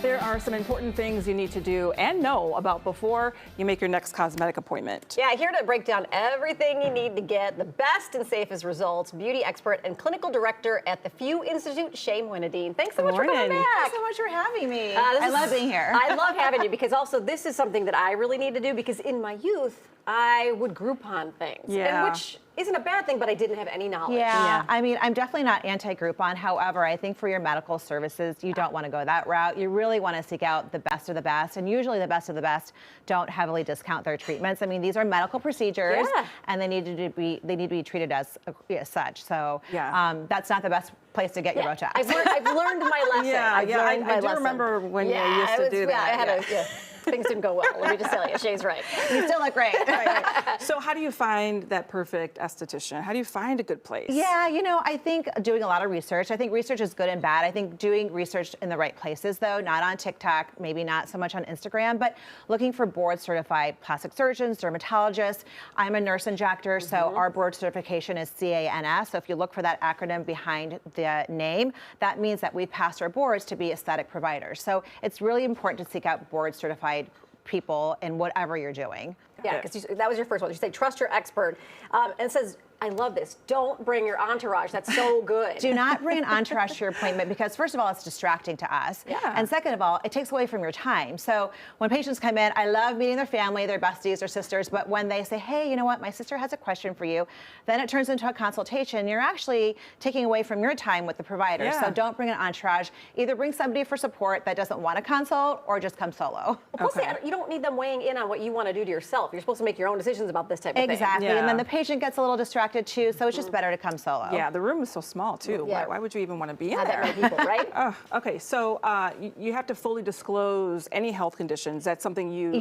There are some important things you need to do and know about before you make your next cosmetic appointment. Yeah, here to break down everything you need to get the best and safest results, beauty expert and clinical director at the Few Institute, Shay Moinadine. Thanks so much for coming back. Thanks so much for having me. I love being here. I love having you because also this is something that I really need to do because in my youth, I would Groupon things, and which isn't a bad thing, but I didn't have any knowledge. Yeah, I mean, I'm definitely not anti-Groupon. However, I think for your medical services, you don't want to go that route. You really want to seek out the best of the best, and usually the best of the best don't heavily discount their treatments. I mean, these are medical procedures, and they need to be treated as such. So that's not the best place to get your Botox. I've learned my lesson. I do remember when you used to do that. Things didn't go well. Let me just tell you, Shay's right. You still look great. So how do you find that perfect esthetician? How do you find a good place? Yeah, you know, I think doing a lot of research. I think research is good and bad. I think doing research in the right places, though, not on TikTok, maybe not so much on Instagram, but looking for board-certified plastic surgeons, dermatologists. I'm a nurse injector, so our board certification is CANS. So if you look for that acronym behind the name, that means that we've passed our boards to be aesthetic providers. So it's really important to seek out board-certified people in whatever you're doing. Yeah, because that was your first one. You say trust your expert, and it says, I love this. Don't bring your entourage. That's so good. Do not bring an entourage to your appointment because, first of all, it's distracting to us. And second of all, it takes away from your time. So when patients come in, I love meeting their family, their besties, their sisters, but when they say, hey, you know what, my sister has a question for you, then it turns into a consultation. You're actually taking away from your time with the provider. So don't bring an entourage. Either bring somebody for support that doesn't want to consult or just come solo. Well, plus, you don't need them weighing in on what you want to do to yourself. You're supposed to make your own decisions about this type of thing. Exactly. And then the patient gets a little distracted too, so it's just better to come solo. Yeah, the room is so small too. Why would you even want to be in there? That many people, right? Okay, so you have to fully disclose any health conditions. That's something you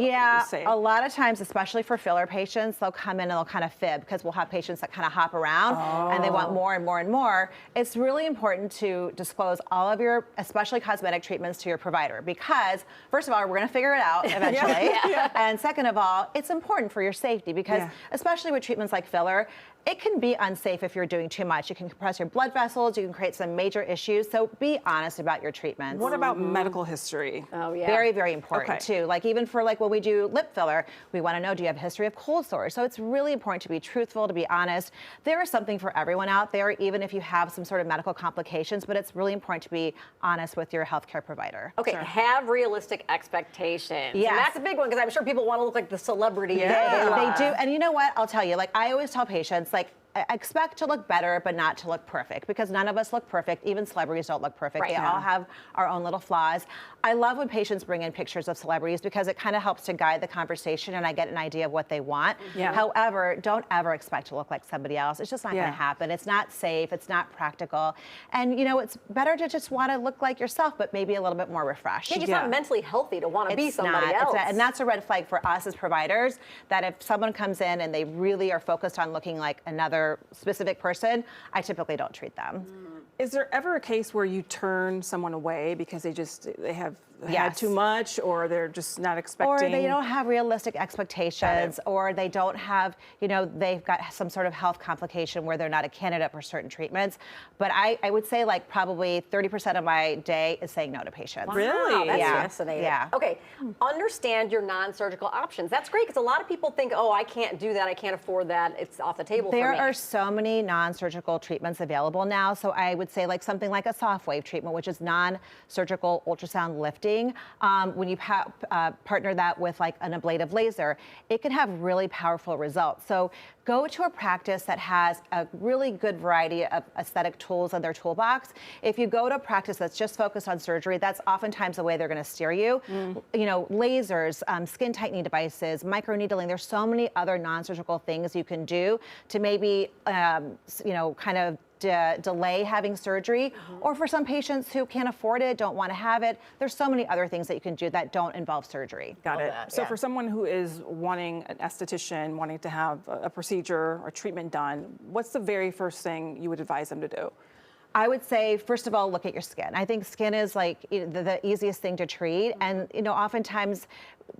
say. A lot of times, especially for filler patients, they'll come in and they'll kind of fib because we'll have patients that kind of hop around and they want more and more and more. It's really important to disclose all of your, especially cosmetic treatments, to your provider because, first of all, we're going to figure it out eventually. And second of all, it's important for your safety because, especially with treatments like filler, it can be unsafe if you're doing too much. You can compress your blood vessels, you can create some major issues, so be honest about your treatments. What about medical history? Oh, yeah. Very, very important too. Like even for like when we do lip filler, we wanna know, do you have a history of cold sores? So it's really important to be truthful, to be honest. There is something for everyone out there, even if you have some sort of medical complications, but it's really important to be honest with your healthcare provider. Okay, have realistic expectations. Yes. And that's a big one because I'm sure people want to look like the celebrity. They do, and you know what, I'll tell you, like I always tell patients, like, expect to look better, but not to look perfect because none of us look perfect. Even celebrities don't look perfect. They all have our own little flaws. I love when patients bring in pictures of celebrities because it kind of helps to guide the conversation and I get an idea of what they want. However, don't ever expect to look like somebody else. It's just not going to happen. It's not safe. It's not practical. And, you know, it's better to just want to look like yourself, but maybe a little bit more refreshed. It's not mentally healthy to want to be somebody else. And that's a red flag for us as providers, that if someone comes in and they really are focused on looking like another specific person, I typically don't treat them. Is there ever a case where you turn someone away because they have had too much, or they're just not expecting? Or they don't have realistic expectations, or they don't have, you know, they've got some sort of health complication where they're not a candidate for certain treatments. But I would say like probably 30% of my day is saying no to patients. Wow, really? that's fascinating. Yeah. Okay, understand your non-surgical options. That's great because a lot of people think, oh, I can't do that, I can't afford that, it's off the table for me. There are so many non-surgical treatments available now. So I would say like something like a soft wave treatment, which is non-surgical ultrasound lifting. When you partner that with like an ablative laser, it can have really powerful results. So go to a practice that has a really good variety of aesthetic tools in their toolbox. If you go to a practice that's just focused on surgery, that's oftentimes the way they're going to steer you. You know, lasers, skin tightening devices, microneedling. There's so many other non-surgical things you can do to maybe, you know, kind of delay having surgery, or for some patients who can't afford it, don't want to have it, there's so many other things that you can do that don't involve surgery. Got it. So for someone who is wanting an esthetician, wanting to have a procedure or treatment done, what's the very first thing you would advise them to do? I would say, first of all, look at your skin. I think skin is like the easiest thing to treat. And, you know, oftentimes,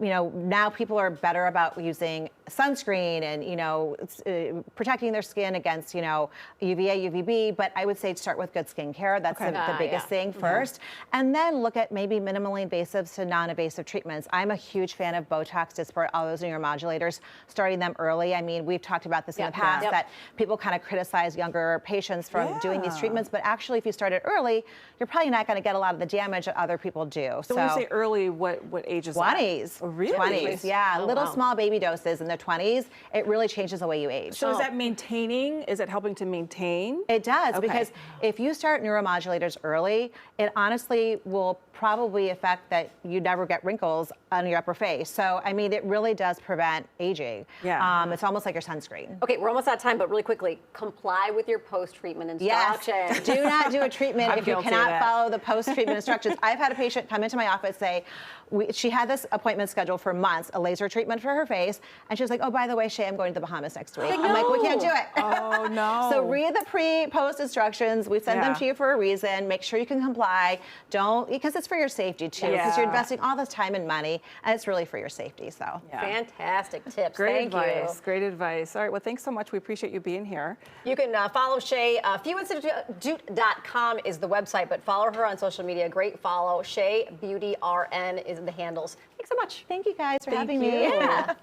you know, now people are better about using sunscreen and, protecting their skin against, UVA, UVB. But I would say start with good skincare. That's the biggest thing first. And then look at maybe minimally invasive to non-invasive treatments. I'm a huge fan of Botox, Dysport, all those neuromodulators, starting them early. I mean, we've talked about this in the past that people kind of criticize younger patients from doing these treatments. But actually, if you start it early, you're probably not going to get a lot of the damage that other people do. So when you say early, what age is 20s. that? Oh, really? 20s, yeah. Little small baby doses in the 20s. It really changes the way you age. So is that maintaining? Is it helping to maintain? It does, because if you start neuromodulators early, it honestly will probably affect that you never get wrinkles on your upper face. So, I mean, it really does prevent aging. Yeah. It's almost like your sunscreen. Okay, we're almost out of time, but really quickly, comply with your post-treatment instructions. Yes. Do not do a treatment I'm if you guilty of cannot that. follow the post-treatment instructions. I've had a patient come into my office say, she had this appointment scheduled for months, a laser treatment for her face, and she was like, oh, by the way, Shay, I'm going to the Bahamas next week. I'm like, we can't do it. Oh, no. So read the pre-post instructions. We send them to you for a reason. Make sure you can comply. Don't, because it's for your safety too, because you're investing all this time and money, and it's really for your safety, so. Fantastic tips. Great Thank advice. you. Great advice. All right, well, thanks so much. We appreciate you being here. You can follow Shay. FewInstitute.com is the website, but follow her on social media. Great follow. Shay Beauty RN is the handles. Thanks so much. Thank you guys for Thank having you. me.